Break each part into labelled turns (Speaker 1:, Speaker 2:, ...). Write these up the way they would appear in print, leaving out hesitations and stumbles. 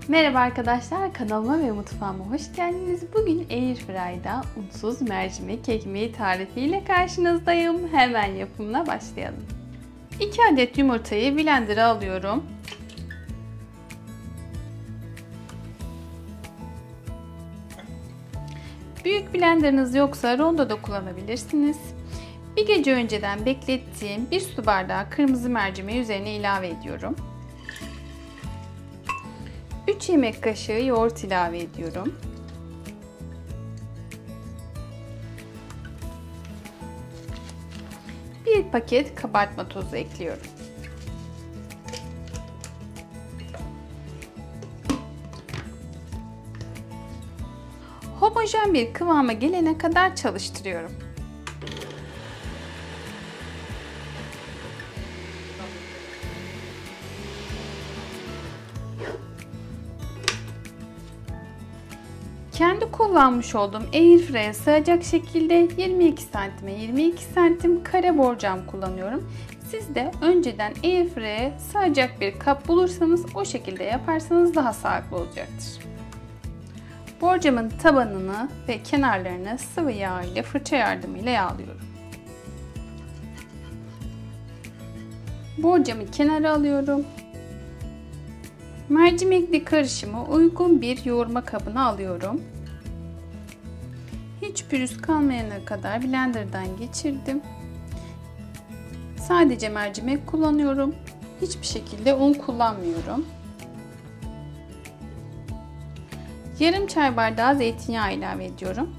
Speaker 1: Merhaba arkadaşlar, kanalıma ve mutfağıma hoş geldiniz. Bugün Airfry'da unsuz mercimek ekmeği tarifiyle karşınızdayım. Hemen yapımına başlayalım. 2 adet yumurtayı blender'a alıyorum. Büyük blenderınız yoksa rondo da kullanabilirsiniz. Bir gece önceden beklettiğim 1 su bardağı kırmızı mercimeği üzerine ilave ediyorum. 3 yemek kaşığı yoğurt ilave ediyorum. Bir paket kabartma tozu ekliyorum. Homojen bir kıvama gelene kadar çalıştırıyorum. Kendi kullanmış olduğum Airfryer'e sığacak şekilde 22 santime 22 santim kare borcam kullanıyorum. Siz de önceden Airfryer'e sığacak bir kap bulursanız o şekilde yaparsanız daha sağlıklı olacaktır. Borcamın tabanını ve kenarlarını sıvı yağ ile fırça yardımıyla yağlıyorum. Borcamı kenara alıyorum. Mercimekli karışımı uygun bir yoğurma kabına alıyorum. Hiç pürüz kalmayana kadar blenderdan geçirdim. Sadece mercimek kullanıyorum. Hiçbir şekilde un kullanmıyorum. Yarım çay bardağı zeytinyağı ilave ediyorum.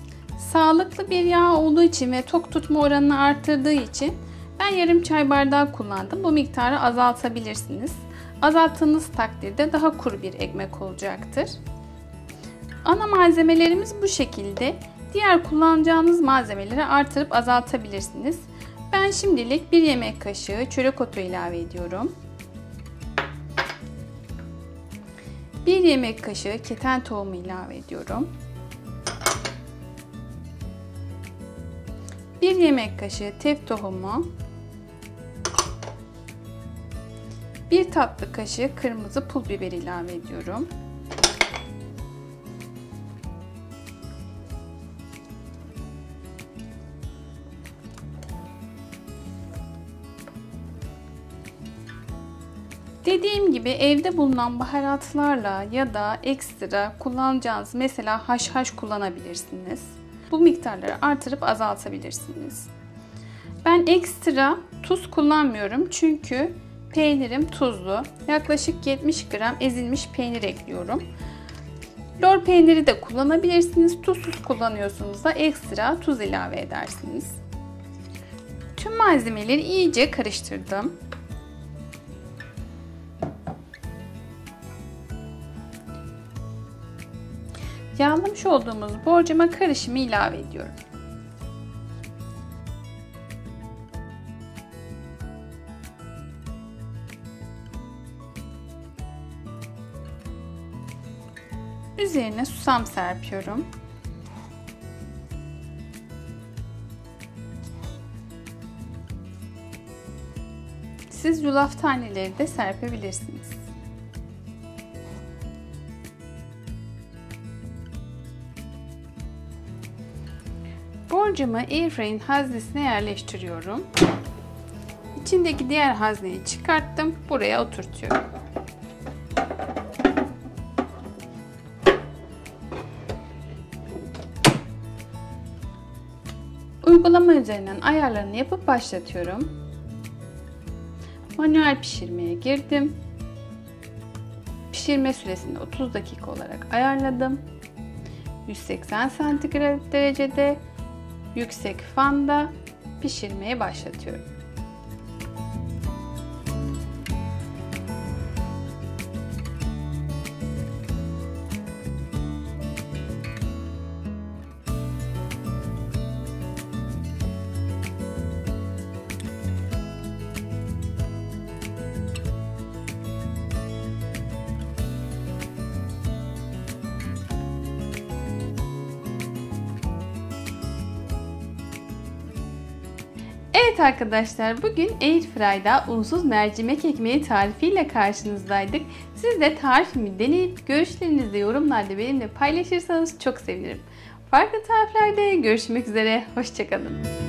Speaker 1: Sağlıklı bir yağ olduğu için ve tok tutma oranını arttırdığı için ben yarım çay bardağı kullandım. Bu miktarı azaltabilirsiniz. Azalttığınız takdirde daha kuru bir ekmek olacaktır. Ana malzemelerimiz bu şekilde. Diğer kullanacağınız malzemeleri artırıp azaltabilirsiniz. Ben şimdilik 1 yemek kaşığı çörek otu ilave ediyorum. 1 yemek kaşığı keten tohumu ilave ediyorum. 1 yemek kaşığı tef tohumu. 1 tatlı kaşığı kırmızı pul biber ilave ediyorum. Dediğim gibi evde bulunan baharatlarla ya da ekstra kullanacağınız mesela haşhaş kullanabilirsiniz. Bu miktarları artırıp azaltabilirsiniz. Ben ekstra tuz kullanmıyorum çünkü peynirim tuzlu. Yaklaşık 70 gram ezilmiş peynir ekliyorum. Lor peyniri de kullanabilirsiniz. Tuzsuz kullanıyorsunuz da ekstra tuz ilave edersiniz. Tüm malzemeleri iyice karıştırdım. Yağlamış olduğumuz borcama karışımı ilave ediyorum. Üzerine susam serpiyorum. Siz yulaf taneleri de serpebilirsiniz. Borcamı Airfryer'in haznesine yerleştiriyorum. İçindeki diğer hazneyi çıkarttım. Buraya oturtuyorum. Uygulama üzerinden ayarlarını yapıp başlatıyorum. Manuel pişirmeye girdim. Pişirme süresini 30 dakika olarak ayarladım. 180 santigrat derecede yüksek fanda pişirmeye başlatıyorum. Evet arkadaşlar, bugün Airfry'da unsuz mercimek ekmeği tarifiyle karşınızdaydık. Siz de tarifimi deneyip görüşlerinizi yorumlarda benimle paylaşırsanız çok sevinirim. Farklı tariflerde görüşmek üzere, hoşça kalın.